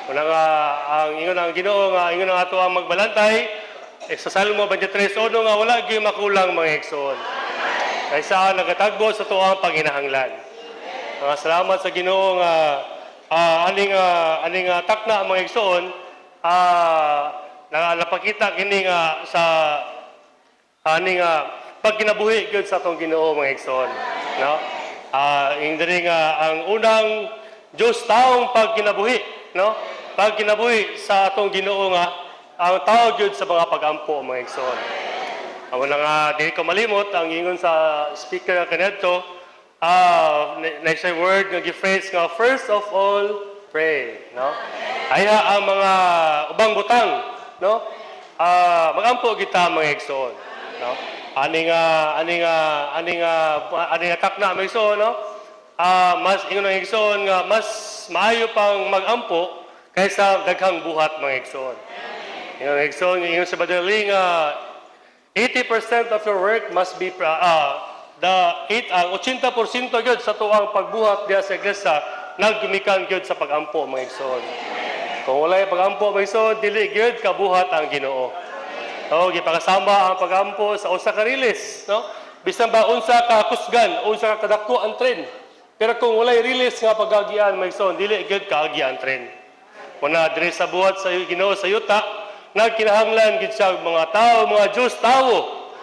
Una nga ang ingon ang Ginoo nga ingon ang ato ang magbalantay sa Salmo 23:1 nga wala gyud makulang mga igsoon. Kaysa nagatagbo sa tuwang panghinahanglan. Mga salamat sa Ginoo nga aning takna mga igsoon napakita kini nga sa aning pagkinabuhi gyud sa atong Ginoo mga igsoon, no? Indiri nga ang unang Diyos taong pagkinabuhi, no? Pagkinabuhi sa atong Ginoo nga ang tao gyud sa mga pagampo mga igsoon. Amo na nga di ko malimot ang ingon sa speaker nga kanadto, na say word nga gi-phrase nga first of all pray, no? Aya ang mga ubang butang, no? Magampo kita mga igsoon, no? Aning takna mga igsoon, no? Mas ingon ang igsoon nga mas maayo pang magampo kaysa daghang buhat mga igsoon. Ingon ang igsoon, ingon sa Badali nga 80% of your work must be 80% gyud sa tuang pagbuhat diha sa iglesia naggumikan gyud sa pagampo mga igsoon. Kung walay pagampo mga igsoon, dili gyud kabuhat ang Ginoo. O gipakasama ang pagampo sa usa ka release, no? Bisan ba unsa ka kusgan, unsa ka kadako ang tren. Pero kung walay release nga pagagian mga igsoon, dili gyud kaagi ang tren. Kuna diri sa buhat sa Ginoo sa yuta, nagkinahanglan gid siya mga tao, mga Diyos tao,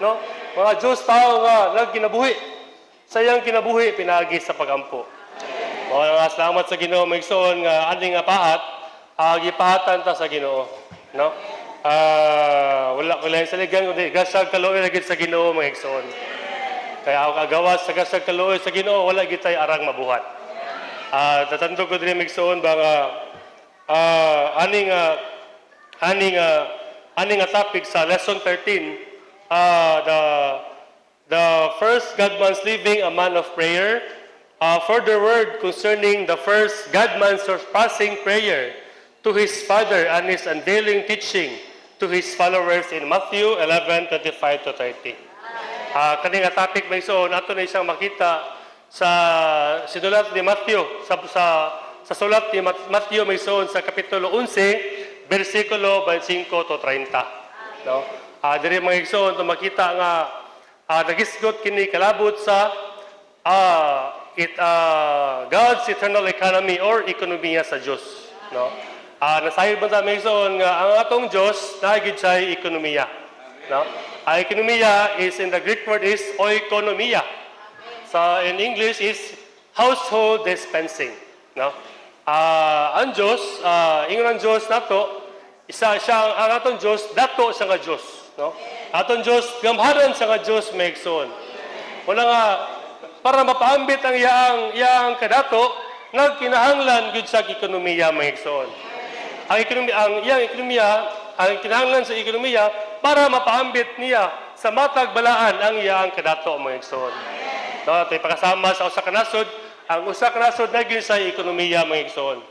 no? Mga Diyos tao nga nagkinabuhi. Sayang kinabuhi pinagi sa pagampo. Mga salamat sa Ginoo mga igsoon nga aning nga pahat, gipahatan ta sa Ginoo, no? Wala ko lang sa ligan kundi gasag kaluoy na gid sa Ginoo mga igsoon. Kaya ako kagawas sa gasag kaluoy sa Ginoo wala gid tay arang mabuhat. Tatandog ko diri mga igsoon ba nga aning topic sa lesson 13, the first God man's living a man of prayer. Further word concerning the first God man's surpassing prayer to his Father and his unveiling teaching to his followers in Matthew 11:25-30. Kaning topic may so nato na isang makita sa sinulat ni Matthew sa sulat ni Matthew may so sa kapitulo 11 versikulo 25-30, no? Diri mga igsoon to makita nga nagisgot kini kalabot sa God's eternal economy or ekonomiya sa Dios, no? Nasayod man sa mga igsoon nga ang atong Dios nagid sa ekonomiya, no? Ang ekonomiya is in the Greek word is oikonomia. So in English is household dispensing, no? Ang Diyos, ingon ang Diyos nato, isa siya ang atong Diyos, dato sa nga Diyos, no? Atong Diyos, gamharan sa nga Diyos may igsoon. Wala nga, para mapaambit ang iyang kadato, nagkinahanglan gud sa ekonomiya may igsoon. Ang iyang ekonomiya, ang kinahanglan sa ekonomiya, para mapaambit niya sa matag balaan ang iyang kadato mga igsoon. No, ito'y pakasama sa usa ka nasod, ang usa ka nasod na gyud sa ekonomiya mga igsoon.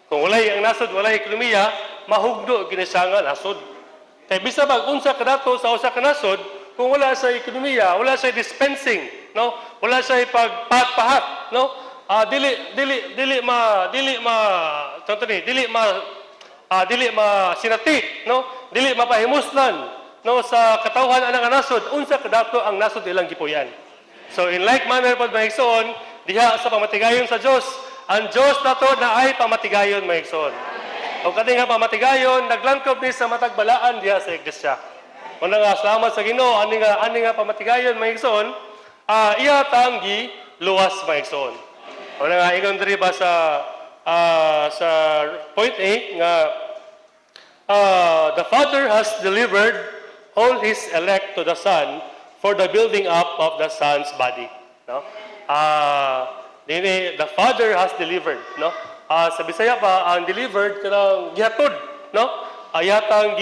Kung walay ang nasod, walay ekonomiya, mahugdo gid siya nga nasod. Kay bisa bag unsa ka dato sa usa ka nasod, kung wala sa ekonomiya, wala sa dispensing, no? Wala sa pagpahat, no? Dili ma sinati, no? Dili mapahimuslan, no, sa katawhan anang nasod, unsa ka dato ang nasod ilang gipuyan. So in like manner pod mga igsoon, diha sa pamatigayon sa Dios, ang Dios nato na ay pamatigayon mga igsoon. O kani nga pamatigayon, naglangkob ni sa matag balaan diha sa iglesia. Una nga salamat sa Ginoo ani nga pamatigayon mga igsoon, iya tanggi luwas mga igsoon. Una nga ingon diri ba sa point A nga the Father has delivered all his elect to the Son for the building up of the Son's body, no? The Father has delivered, no? Sa Bisaya pa ang delivered kanang gihatod, no? Ayatang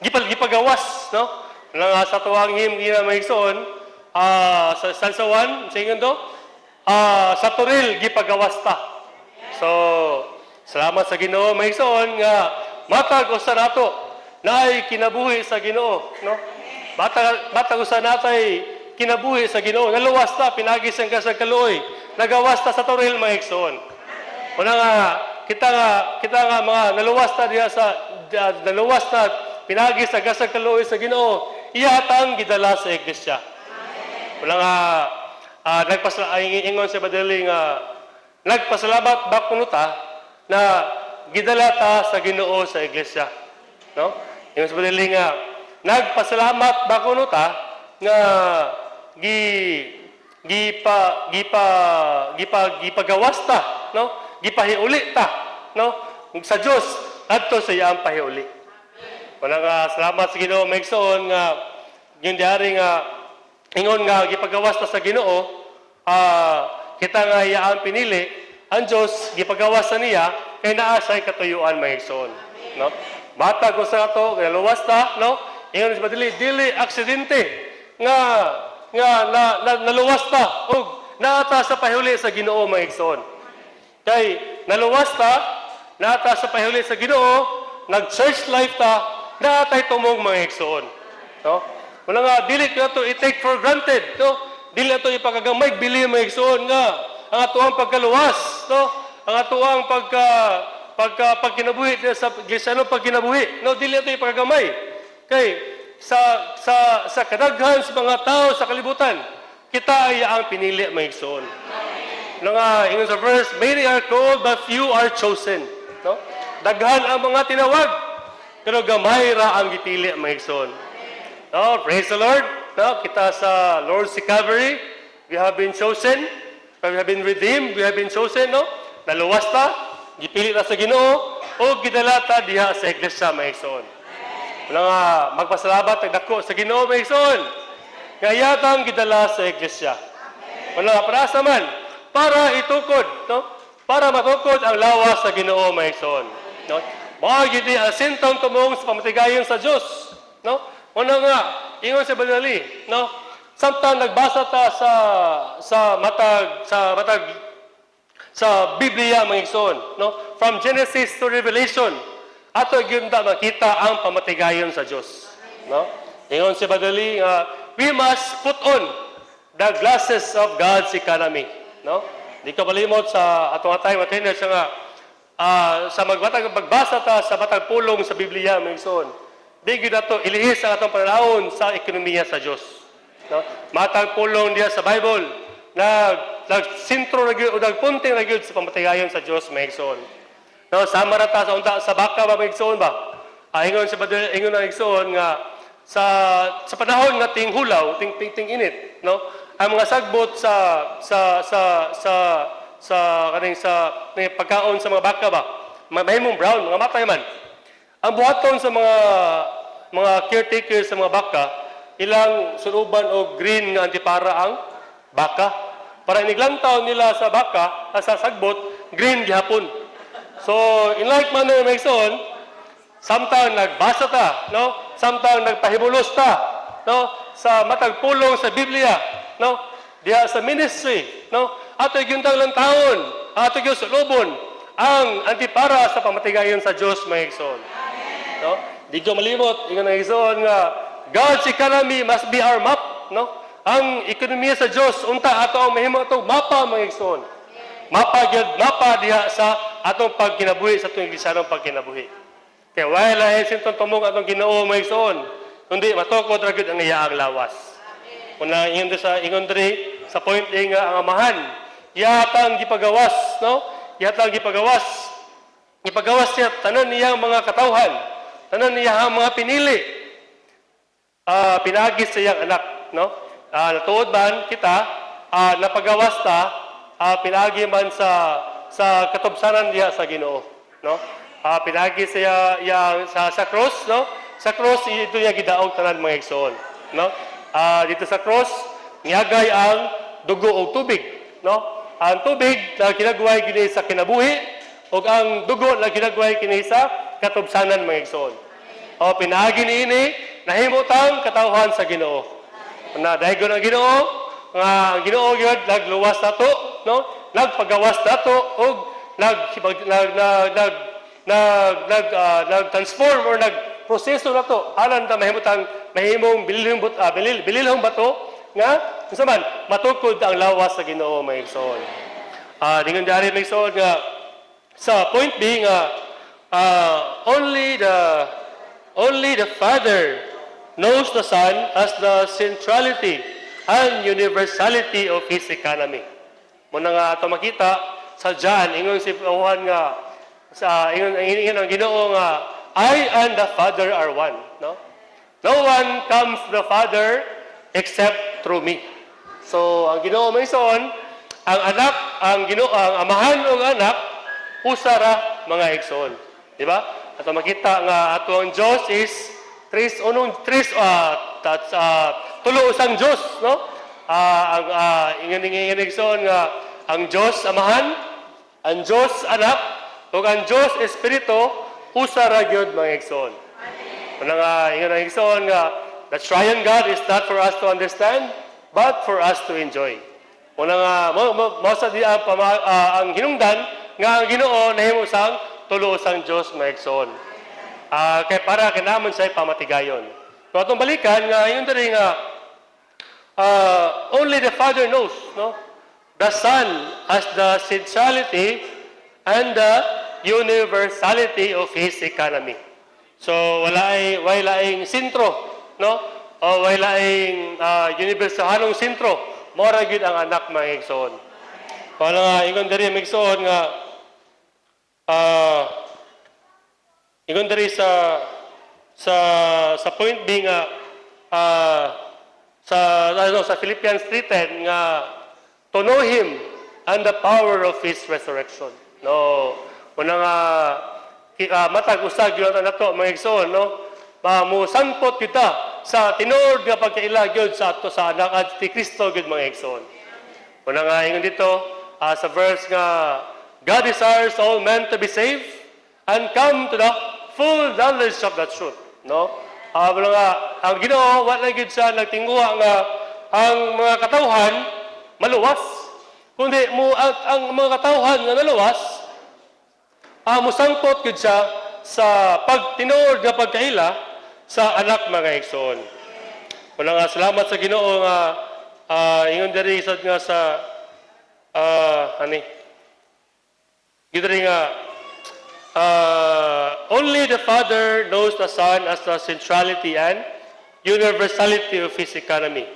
gipagawas, no? Nang sa tuwang him gina maigsoon sa Stanza 1 sa ingon do sa turil gipagawas ta. So salamat sa Ginoo maigsoon nga matag usa nato naay kinabuhi sa Ginoo, no? Matag usa natay kinabuhi sa Ginoo, naluwas ta pinagi sang kasag kaluoy, nagawas ta sa turil maigsoon. Una nga kita nga mga naluwas na diha sa naluwas na pinagi sa gasag kaluoy sa Ginoo, iyatang gidala sa iglesia. Wala nga ingon sa badali nga nagpasalamat ba kuno ta na gidala ta sa Ginoo sa iglesia, no? Ingon sa badali nga nagpasalamat ba kuno ta nga gipagawas ta, no? Gipahiuli ta, no? Sa Dios adto sa iyang pahiuli. Wala nga salamat sa Ginoo maigsoon nga yung diari nga ingon nga gipagawas ta sa Ginoo, kita nga iyang pinili, ang Dios gipagawas sa niya kay naa say katuyuan maigsoon, no? Bata ko sa ato luwas ta, no? Ingon sa dili aksidente nga naluwas ta og naata sa pahiuli sa Ginoo maigsoon. Kay naluwas ta, naata sa pahiuli sa Ginoo, nag-church life ta, naatay tumong maigsoon, no? Wala nga dili ka to i-take for granted, no? Dili ato ipakagamay bili maigsoon nga ang atuang pagkaluwas, no? Ang atuang pagkinabuhi sa gisano pagkinabuhi, no? Dili ato ipakagamay. Kay sa kadaghan sa mga tao sa kalibutan, kita ay ang pinili maigsoon. Nga ingon sa verse, many are called but few are chosen, no? Daghan ang mga tinawag, pero gamay ra ang gipili maigsoon. No, praise the Lord. No, kita sa Lord's Calvary, we have been chosen, we have been redeemed, we have been chosen, no? Naluwas ta, gipili ta sa Ginoo, o gidala ta diha sa iglesia maigsoon. Wala nga magpasalamat nagdako sa Ginoo maigsoon. Kaya tang gidala sa iglesia. Wala nga para sa man, para itukod, no? Para matukod ang lawas sa Ginoo maigsoon, no? Mao gid ang sintong tumong sa pamatigayon sa Dios, no? Una nga ingon sa badali, no? Samtang nagbasa ta sa Biblia maigsoon, no? From Genesis to Revelation, ato gyud ta makita ang pamatigayon sa Dios, no? Ingon sa badali we must put on the glasses of God's economy, no? Di ka malimot sa atong time attendance nga sa magbasa ta sa matag pulong sa Biblia maigsoon. Di gyud ato ilihis ang atong pananawon sa ekonomiya sa Dios, no? Matag pulong diya sa Bible na nagsintro na gyud o nagpunting na gyud sa pamatigayon sa Dios maigsoon. No, sama ra ta sa unta sa baka ba maigsoon ba? Ingon sa badal ingon na maigsoon nga sa panahon nga ting hulaw, ting init, no? Ang mga sagbot sa pagkaon sa mga baka ba, mahimong brown, mga matay man. Ang buhaton sa mga caretakers sa mga baka, ilang sunuban o green nga antipara ang baka. Para iniglantaw nila sa baka, sa sagbot, green gihapon. So, in like manner, maigsoon, samtang nagbasa ta, no? Samtang nagpahibulos ta, no? Sa matag pulong sa Biblia, no? Diha sa ministry, no? Ato gyuntang lang taon, ato gyud sulubon ang antipara sa pamatigayon sa Dios maigsoon. No? Di ko malimot, ingon na igsoon nga God's economy must be our map, no? Ang ekonomiya sa Dios unta ato ang mahimo atong mapa mga igsoon. Mapa diha sa atong pagkinabuhi sa atong iglesyanong pagkinabuhi. Kaya while ay sintong tumong atong Ginoo mga igsoon, kundi matukod ra gyud ang iyaang lawas. Kuna ingon diri sa point nga ang amahan, yatang gipagawas, no? Yatang gipagawas siya tanan niyang mga katawhan, tanan niyang mga pinili. Pinagis sa iyang anak, no? Natuod man kita, napagawas ta, pinagi man sa katubsanan diha sa Ginoo, no? Pinagi sa iyang sa cross, no? Sa cross ito niya gidaog tanan mga igsoon, no? Dito sa cross niagay ang dugo og tubig, no? Ang tubig na ginagway kini sa kinabuhi ug ang dugo na ginagway kini sa katubsanan mga igsoon. Pinagi niini nahimutang katawhan sa Ginoo. Na dahil ang Ginoo nga ang Ginoo gyud nagluwas nato, no? Nagpagawas nato ug nag-transform or nagproseso nato alang ta mahimong bililhong bato nga unsa man matukod ang lawas sa Ginoo mga igsoon. Dingon dari mga igsoon nga Sa point being, only the Father knows the Son as the centrality and universality of His economy. Muna nga ito makita sa John, ingon si Juan nga, ingon ang Ginoo nga, I and the Father are one. No? No one comes to the Father except through me. So, ang Ginoo may son, ang anak, ang Ginoo, ang amahan o anak, usara mga igsoon. Di ba? At makita nga ato ang Diyos is tulo usang Diyos, no? Ingon igsoon nga ang Diyos amahan, ang Diyos anak, ug ang Diyos espiritu usara gyud mga igsoon. Kuna nga ingon ang igsoon nga the triune God is not for us to understand, but for us to enjoy. Una nga mo sa ang hinungdan nga ang Ginoo nahimo sang tulo sang Dios maigsoon. Kay para kinamon say pamatigayon. So atong balikan nga ingon diri nga only the Father knows, no? The Son as the centrality and the universality of His economy. So wala ay sentro, no? O wala ay universalong sentro. Mora gyud ang anak mga igsoon. Kala nga ingon diri migsoon nga ingon diri sa point being sa Philippians 3:10 nga to know Him and the power of His resurrection. No, una nga matag usag gyud nato mga igsoon, no? Musangpot kita sa tinuod nga pagkaila gyud sa ato sa anak at ti Kristo gyud mga igsoon. Una nga ingon dito sa verse nga God desires all men to be saved and come to the full knowledge of the truth, no? Wala nga ang Ginoo wala gyud siya nagtingguha nga ang mga katawhan maluwas. Kundi ang mga katawhan nga naluwas musangpot gyud siya sa pagtinuod nga pagkaila sa anak mga igsoon. Wala nga salamat sa Ginoo nga ingon diri sad nga sa gidri nga only the Father knows the Son as the centrality and universality of His economy.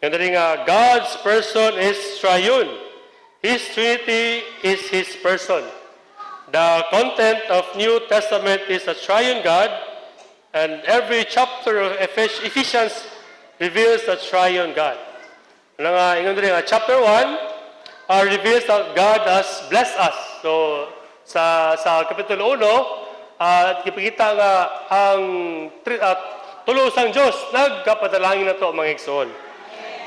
Ingon diri nga God's person is triune. His Trinity is His person. The content of New Testament is a triune God. And every chapter of Ephesians reveals the triune God. Ano nga, ingon diri nga, chapter 1 reveals that God has blessed us. So, sa Kapitulo 1, ipakita nga ang tulo sang Diyos, nagkapadalangin na ito mga igsoon.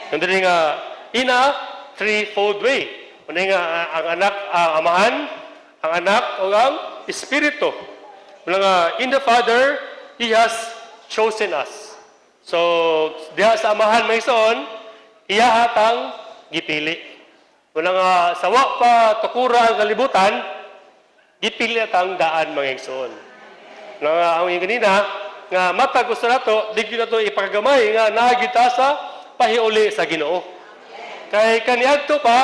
Ingon diri nga, in a threefold way. Ano nga, ang anak, ang amahan, ang anak, o ang espiritu. Ano nga, in the Father, He has chosen us. So, diha sa amahan may soon, iya hatang gipili. Wala nga sawa pa tukura ang kalibutan, gipili atang daan mga igsoon. Nga ang ganina nga matag gusto nato, digdi nato ipagamay nga nagita sa pahiuli sa Ginoo. Kay kaniadto pa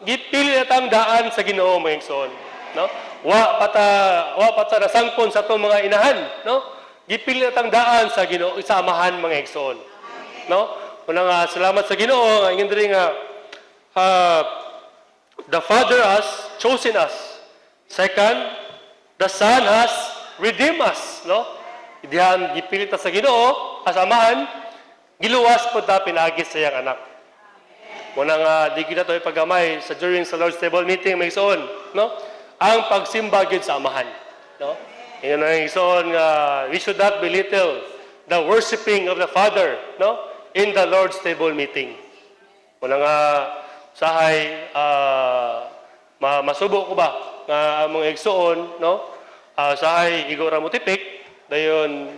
gipili atang daan sa Ginoo mga igsoon, no? Wa pata nasangpon sa atong mga inahan, no? Gipili atang daan sa Ginoo sa amahan mga igsoon. No? Una nga salamat sa Ginoo nga ingon diri nga the Father has chosen us. Second, the Son has redeemed us, no? Dihan gipili ta sa Ginoo as amahan, giluwas pud ta pinaagi sa iyang anak. Una nga di kita to ipagamay sa during sa Lord's Table meeting mga igsoon, no? Ang pagsimba gyud sa amahan, no? Ingon ang igsoon nga we should not belittle the worshiping of the Father, no? In the Lord's Table meeting. Una nga sahay masubo ko ba nga ang mga igsoon, no? Sahay igo ra mo tipik, dayon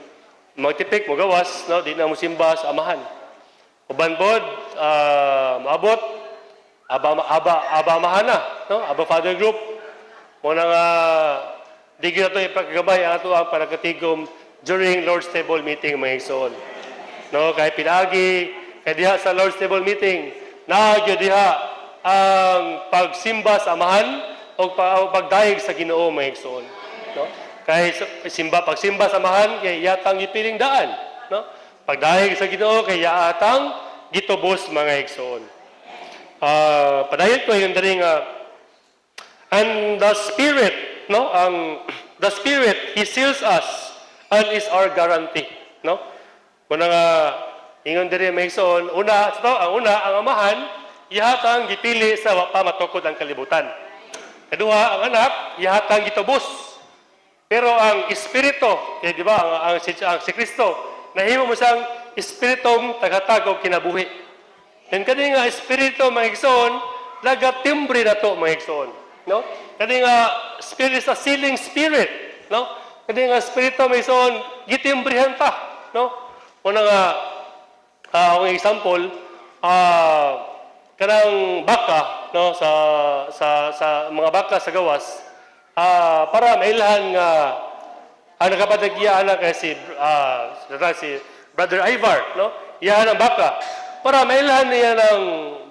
magtipik mo gawas, no? Di na mo simba sa amahan. Uban pod maabot aba mahana, no? Aba Father group. Una nga di kita ito ipagkagabay ang ito ang panagkatigom during Lord's Table meeting mga igsoon. No, kay pinagi, kay diha sa Lord's Table meeting, nagyo diha ang pagsimba sa amahan, o pagdayeg sa Ginoo mga igsoon, no? Kay pagsimba samahan kay yatang ipiling daan, no? Pagdayeg sa Ginoo kay yatang gitubos mga igsoon. Padayon ko yung daling and the Spirit, no? The Spirit, He seals us and is our guarantee, no? Muna nga ingon diri may igsoon, ang amahan ihatang gipili sa wa pa matukod ang kalibutan. Kaduha, ang anak ihatang gitubos. Pero ang espiritu, di ba, ang si Kristo, nahimo mo siyang espiritong tagatag og kinabuhi. And kani nga espiritu mga igsoon, nagatimbre na to mga igsoon, no? Kani nga spirit sa sealing spirit, no? Kani nga espiritu mga igsoon, gitimbrihan ta, no? Una nga ang example, kanang baka, no, sa mga baka sa gawas, para mailhan nga ang nakapatagya anak si Brother Ivar, no? Iyahan ang baka. Para mailhan niya ng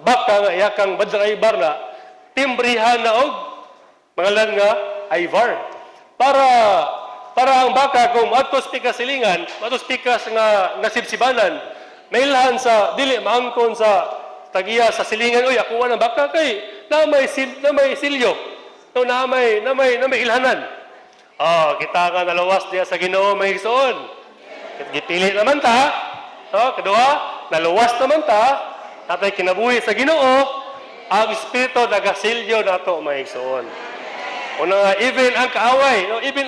baka nga iyakang Brother Ivar na timbrihan na og mangalan nga Ivar. Para ang baka kung atos pika silingan, atos pika nga nasibsibanan, mailhan sa dili maangkon sa tagiya sa silingan, oy ako ng baka kay na may silyo. No, na may ilhanan. Kita nga nalawas diya sa Ginoo may igsoon. Gipili naman ta. Kedua, naluwas naman ta. Natay kinabuhi sa Ginoo, ang espiritu nagasilyo nato may igsoon. Una nga even ang kaaway, no, even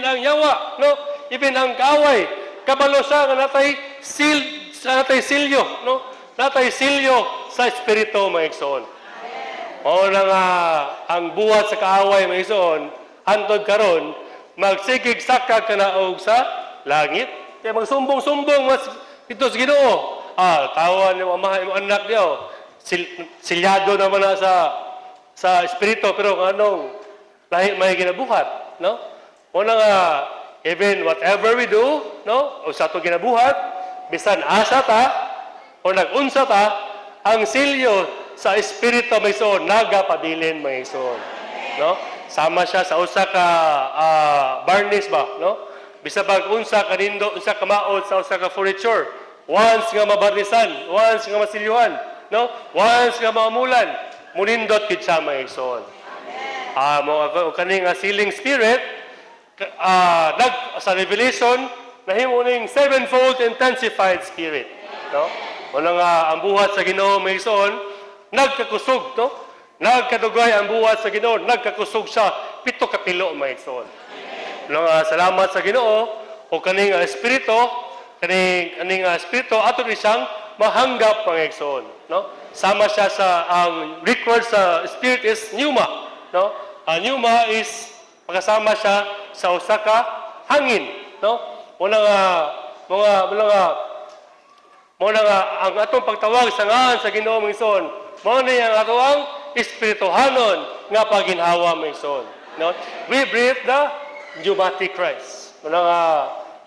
ang yawa, no, even ang kaaway, kabalo siya nga natay silyo, no? Natay silyo sa espiritu may igsoon. O na nga, ang buhat sa kaaway may igsoon, hantod karon magsigig sakag kanaog sa langit. Kaya magsumbong-sumbong mas dito sa Ginoo. Tawan yung amahay mo anak niyo. Silyado naman na sa espiritu, pero anong lahi may ginabuhat, no? O na nga, even whatever we do, no? O sa ito ginabuhat, bisan asa ta, o nag-unsa ta, ang silyo sa espiritu may igsoon nagapabilin may igsoon, no? Sama siya sa usa ka barnis ba, no? Bisa pag unsa kanindo, unsa ka maod sa usa ka furniture, once nga mabarnisan, once nga masilyuhan, no? Once nga maamulan, munindot kid siya may igsoon. Mo kani nga sealing spirit sa Revelation nahimo ning sevenfold intensified spirit, no? Wala nga ang buhat sa Ginoo may igsoon nagkakusog, no? Nagkadugay ang buhat sa Ginoo, nagkakusog siya pito ka pilo may igsoon. Salamat sa Ginoo o kaning espiritu, kaning espiritu ato ni siyang mahanggap mga igsoon, no? Sama siya sa ang record sa spirit is pneuma, no? Ang pneuma is pagkasama siya sa usa ka hangin, no? Muna nga ang atong pagtawag sa ngalan sa Ginoo mga igsoon, mao ni ang atong espirituhanon nga paginhawa mga igsoon, no? We breathe the pneumatic Christ. Muna nga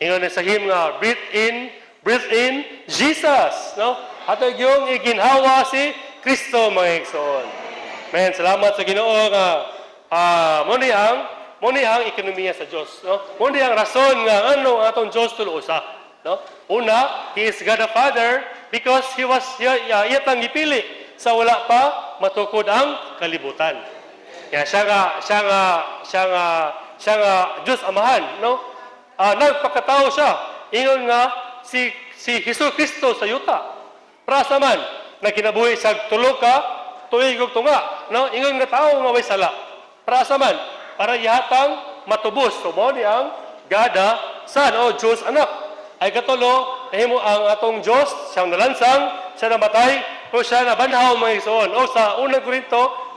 ingon sa hymn nga breathe in Jesus, no? Ato yung iginhawa si Kristo mga igsoon. Men, salamat sa Ginoo nga muni ang ekonomiya sa Dios, no? Muni ang rason nga ano atong Dios tulo usa, no? Una, He is God the Father because He tang gipili sa wala pa matukod ang kalibutan. Kaya siya nga Dios Amahan, no? Nagpakatao siya. Ingon nga si Hesus Kristo sa yuta. Para sa man na kinabuhi sa tulo ka tuig ug tunga, no? Ingon nga tao nga way sala. Para sa man para ihatang matubos tumo ni ang gada Son o Diyos anak. Ay katulo nahimo ang atong Dios siyang nalansang, siya namatay, o siya nabanhaw mga igsoon. O sa unang Korinto,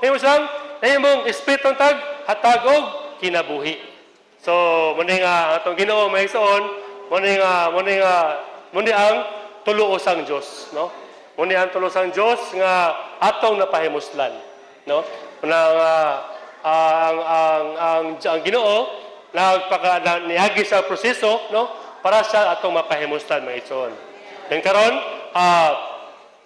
nahimong espiritu tag hatag og kinabuhi. So muni nga atong Ginoo mga igsoon, muni ang tulo usang Dios, no? Muni ang tulo usang Dios nga atong napahimuslan, no? Ang Ginoo niagi sa proseso, no? Para sa atong mapahimuslan mga igsoon. And karon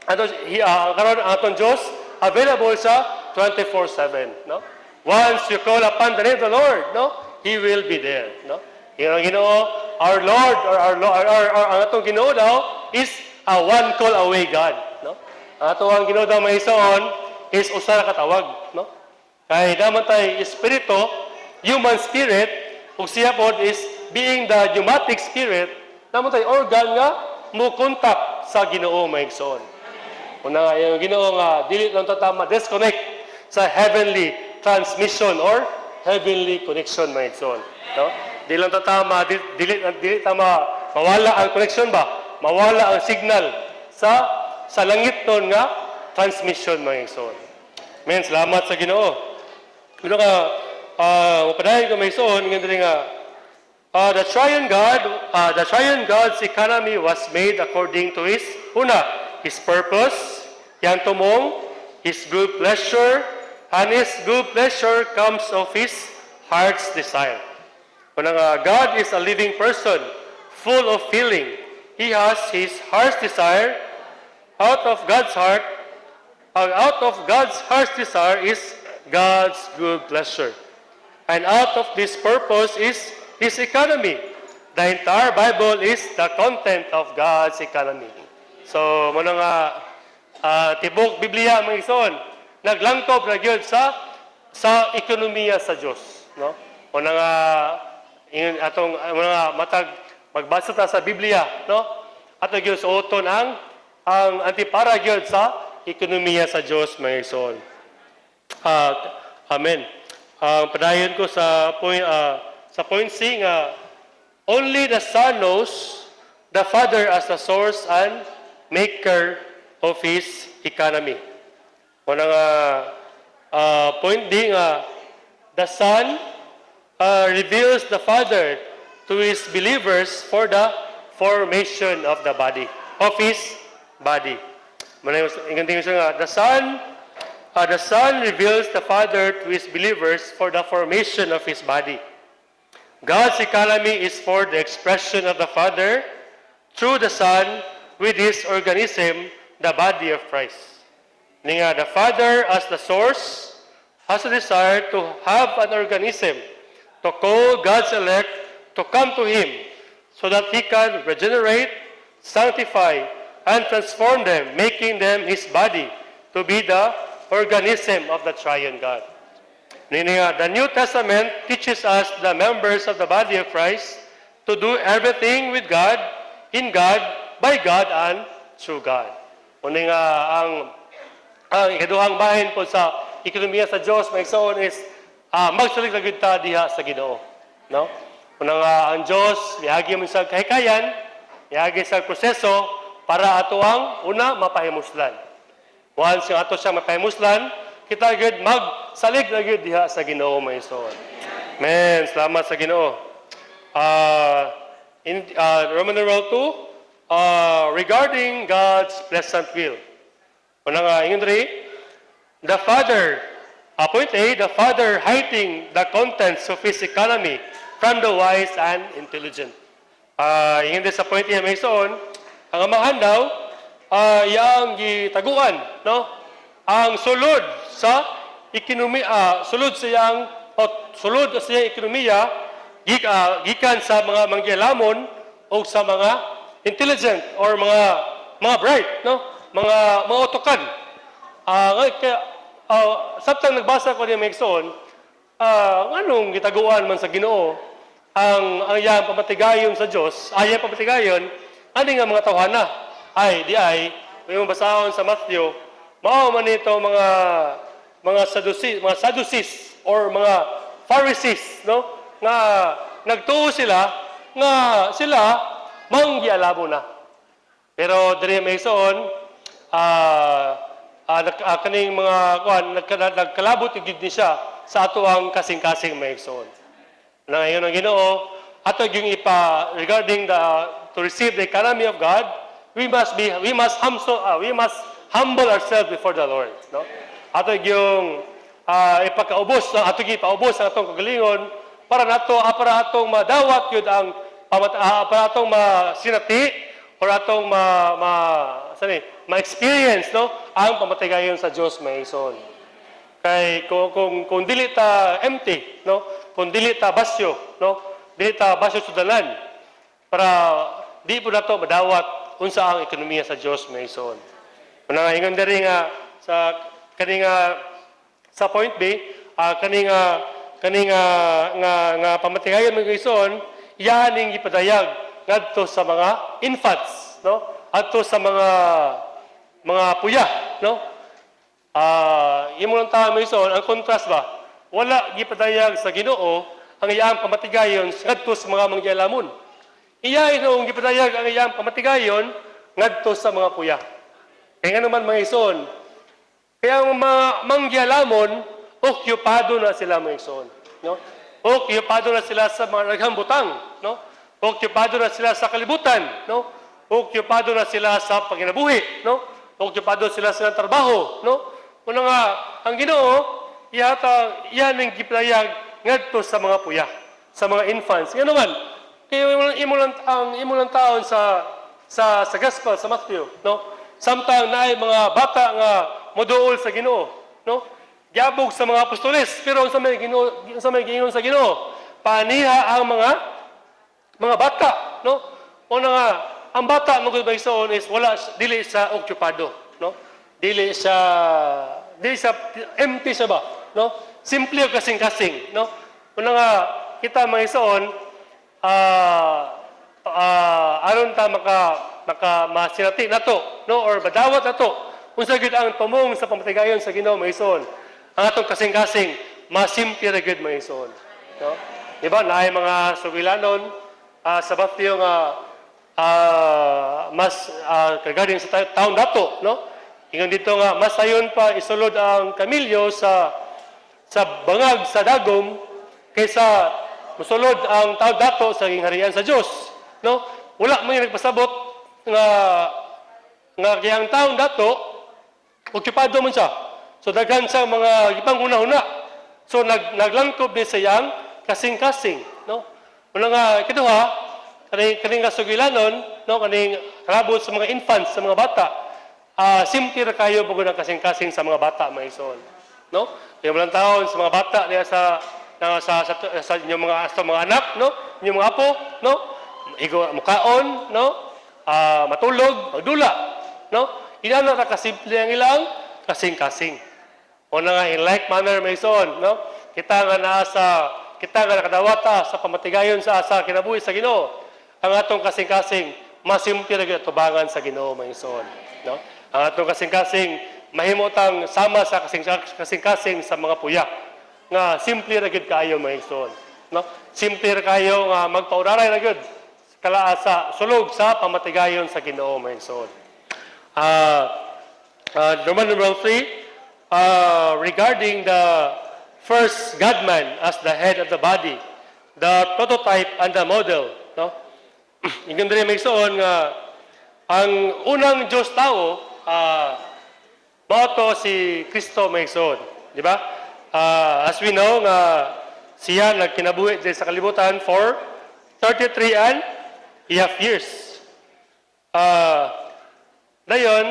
karon ang atong Dios available sa 24/7, no? Once you call upon the name of the Lord, no, He will be there, no. Yung ang Ginoo, our Lord or ang atong Ginoo daw is a one call away God, no. Ang atong Ginoo daw may ison is usa ka katawag, no. Kay naman tay espiritu, human spirit, ug siya pod is being the pneumatic spirit, naman tay organ nga mo contact sa Ginoo may ison. Una nga yung Ginoo nga dili lang tatama disconnect sa heavenly transmission or heavenly connection may ison, no? Dili lang tatama dili tama mawala ang connection ba? Mawala ang signal sa langit nun nga transmission may ison. Men, salamat sa Ginoo. Pero nga mapadayon ko may ison ngandiri nga the triune God's economy was made according to His His purpose, yang tumong, His good pleasure, and His good pleasure comes of His heart's desire. Kuna nga God is a living person, full of feeling. He has His heart's desire. Out of God's heart's desire is God's good pleasure. And out of this purpose is His economy. The entire Bible is the content of God's economy. So, muna nga, tibok Biblia, mga ison, naglangkob na gyud sa ekonomiya sa Dios, no? Muna nga, atong muna nga, matag, magbasa ta sa Biblia, no? Ato gyud suoton ang antipara gyud sa ekonomiya sa Dios, mga ison. Amen. Padayon ko sa point C nga, only the Son knows the Father as the source and maker of His economy. Una nga, point D nga, the Son reveals the Father to His believers for the formation of the body, of His body. The Son reveals the Father to His believers for the formation of His body. God's economy is for the expression of the Father through the Son with His organism, the body of Christ. The Father as the source has a desire to have an organism, to call God's elect to come to Him so that He can regenerate, sanctify, and transform them, making them His body to be the organism of the triune God. The New Testament teaches us, the members of the body of Christ, to do everything with God, in God, by God, and through God. Una nga, ang ikaduhang bahin po sa ekonomiya sa Diyos, may igsoon is, magsalig na ta diha sa Ginoo. No? Una nga, ang Diyos, mihagi mo sa kahikayan, mihagi sa proseso, para ato ang una, mapahimuslan. Once yung ato siya mapahimuslan, kita agad magsalig na agad diha sa Ginoo, may igsoon. Men, salamat sa Ginoo. In Roman numeral 2, regarding God's pleasant will. Una nga, ingon diri, the Father, point A, the Father hiding the contents of His economy from the wise and intelligent. Ingon diri sa point A, may ison, ang amahan daw, yang gitaguan, no? Ang sulod sa ekonomiya, sulod sa iyang ekonomiya, gikan sa mga manggilamon o sa mga intelligent or mga bright, no? Mga utukan. Sabtang nagbasa ko niya may igsoon, anong gitaguan man sa Ginoo ang iyang pamatigayon sa Dios, ayang pamatigayon ani nga mga tawhana. Yung basahon sa Matthew, mao man ito mga Sadducees or mga Pharisees, no? Nga nagtuo sila nga sila manggialabo na. Pero diri may ison, kaning mga nagkalabot gid ni siya sa ato ang kasing-kasing may ison. Ngayon ang Ginoo, ato yung regarding to receive the economy of God, we must humble ourselves before the Lord, no? Ato yung ipakaubos ang atong kagalingon para atong madawat yun ang para atong masinati or atong ma-experience, no, ang pamatigayon sa Dios may ison. Kay kung dili ta empty, no? Kung dili ta basyo, no? Dili ta basyo sudanan para di po nato madawat unsa ang ekonomiya sa Dios may ison. Una nga ingon diri nga sa kaninga sa point B, nga pamatigayon mga ison, yan ang ipadayag ngadto sa mga infants, no? Adto sa mga puya, no? Imo lang tayo may ison, ang contrast ba? Wala gipadayag sa Ginoo ang iyang pamatigayon ngadto sa mga mangyalamon. Iya inong gipadayag ang iyang pamatigayon ngadto sa mga puya. Kaya nga naman mga ison, kaya ang mga mangyalamon, okyupado na sila mga ison, no? Okyupado na sila sa mga naghambutang, no? Okyupado na sila sa kalibutan, no? Okyupado na sila sa pagkinabuhi, no? Okyupado sila sa trabaho, no? Una nga, ang Ginoo, yan ang giplayag ngadto sa mga puya, sa mga infants. Nga naman, kaya imo lang taon sa gospel, sa Matthew, no? Samtang naay mga bata nga moduol sa Ginoo, no? Giabog sa mga apostoles, pero sa may Ginoo sa Ginoo, paniha ang mga bata, no? Una nga, ang bata mo gud bayson is wala dili sa okyupado, no? Dili sa empty siya ba, no? Simple kasing-kasing, no? Una nga kita mga ison aron ta masinati nato, no? Or badawat nato unsa gyud ang tumong sa pamatigayon sa Ginoo mga ison. Ang atong kasing-kasing masimple ra gyud mga ison, no? Di ba naay mga sugilanon sa Matthew nga regarding sa taon dato, no? Ingon dito nga mas ayon pa isulod ang kamilyo sa bangag sa dagom kaysa musulod ang taon dato sa gingharian sa Dios, no? Wala man nagpasabot nga kayang taon dato okyupado man siya. So daghan sa mga ipanghuna-huna. So naglangkob ni sayang kasing-kasing, no? Una nga kiduha, kaning kasugilanon, no, kaning karabot sa mga infants, sa mga bata. Simple ra kayo pagod ang kasing-kasing sa mga bata mga ison, no? Yung lang taon sa mga bata diya sa inyong mga anak, no? Inyong mga apo, no? Igo mukaon, no? Matulog, magdula, no? Inana ra kasimple ang ilang kasing-kasing. Una nga in like manner mga ison, no? Kita nga nakadawata sa pamatigayon sa asa kinabuhi sa Ginoo. Ang atong kasing-kasing masimple ra gyud tubangan sa Ginoo mga ison, no? Ang atong kasing-kasing mahimutang sama sa kasing-kasing sa mga puya nga simple ra gyud kaayo mga ison, no? Simple ra kayo nga magpauraray ra gyud kala sa sulog sa pamatigayon sa Ginoo mga ison. Number 3, regarding the first God-man as the head of the body, the prototype and the model, no? Ingon diri may ison nga ang unang Diyos tao mao si Kristo may ison, di ba? As we know nga siya nagkinabuhi diri sa kalibutan for 33 and a half years. Dayon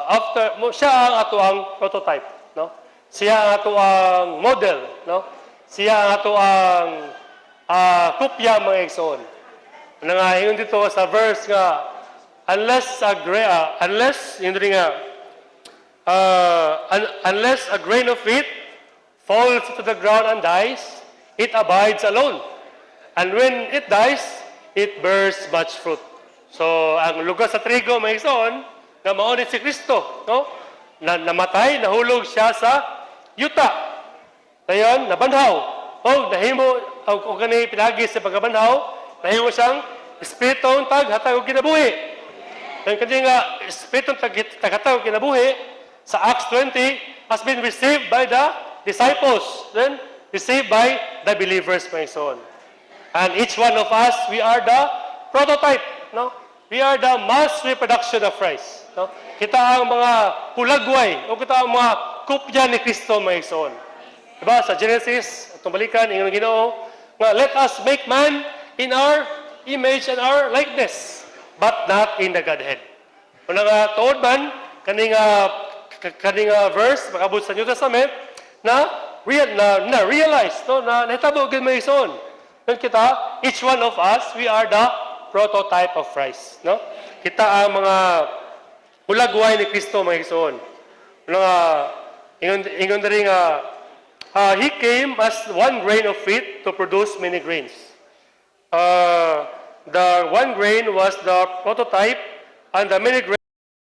after siya ang atoang prototype, no? Siya ang atoang model, no? Siya ang atoang kopya mga igsoon. Ano nga, yun dito sa verse nga, unless a grain of wheat falls to the ground and dies, it abides alone. And when it dies, it bears much fruit. So, ang lugar sa trigo, mga igsoon, na maunit si Kristo, no? Namatay, nahulog siya sa yuta. Dayon, nabanhaw. O, nahimo, o gani pinagi sa pagkabanhaw, nahimo siyang espiritong hatag og kinabuhi. Kaya kanya nga, espiritong hatag og kinabuhi sa Acts 20 has been received by the disciples, then received by the believers, my son. And each one of us, we are the prototype, no? We are the mass reproduction of Christ, no? Kita ang mga hulagway, o kita ang mga kopya ni Kristo, my son. Diba? Sa Genesis, itong balikan, ingon Ginoo, nga, let us make man in our image and our likeness, but not in the Godhead. Kung nga tuod man, kaning kaning verse makabot sa New Testament na realize no na nahitabo gid may ison. Kita, each one of us, we are the prototype of Christ, no? Kita ang mga hulagway ni Kristo mga ison. Mga ingon diri nga he came as one grain of wheat to produce many grains. The one grain was the prototype, and the many grains